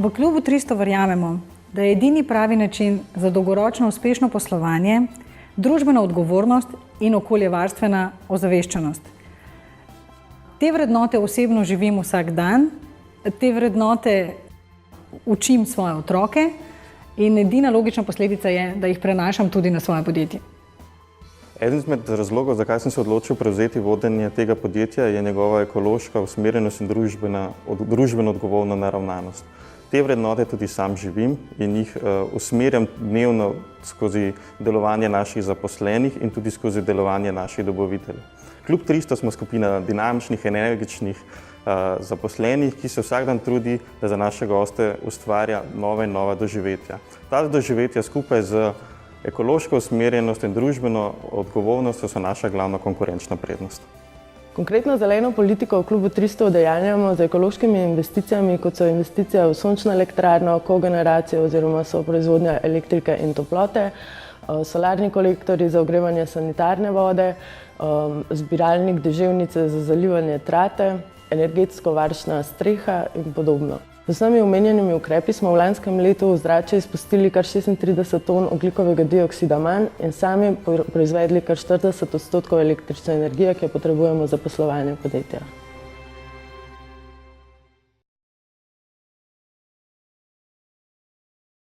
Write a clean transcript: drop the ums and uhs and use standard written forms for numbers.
V klubu 300 verjamemo, da je edini pravi način za dolgoročno uspešno poslovanje družbena odgovornost in okoljevarstvena ozaveščenost. Te vrednote osebno živim vsak dan, te vrednote učim svoje otroke in edina logična posledica je, da jih prenašam tudi na svoje podjetje. Eden izmed razlogov, zakaj sem se odločil prevzeti vodenje tega podjetja, je njegova ekološka usmerjenost in družbeno odgovorna naravnanost. Te vrednote tudi sam živim in jih usmerjam dnevno skozi delovanje naših zaposlenih in tudi skozi delovanje naših dobaviteljev. Klub 300 smo skupina dinamičnih, energičnih zaposlenih, ki se vsak dan trudi, da za naše goste ustvarja nova in nova doživetja. Ta doživetja skupaj z ekološko usmerjenost in družbeno odgovornost so naša glavna konkurenčna prednost. Konkretno zeleno politiko v klubu 300 udejanjamo z ekološkimi investicijami, kot so investicija v sončno elektrarno, kogeneracijo oziroma soproizvodnja elektrike in toplote, solarni kolektorji za ogrevanje sanitarne vode, zbiralnik deževnice za zalivanje trate, energetsko varčna streha in podobno. Z vsemi omenjenimi ukrepi smo v lanskem letu v zrače izpustili kar 36 ton ogljikovega dioksida manj in sami proizvedli kar 40% električne energije, ki jo potrebujemo za poslovanje podjetja.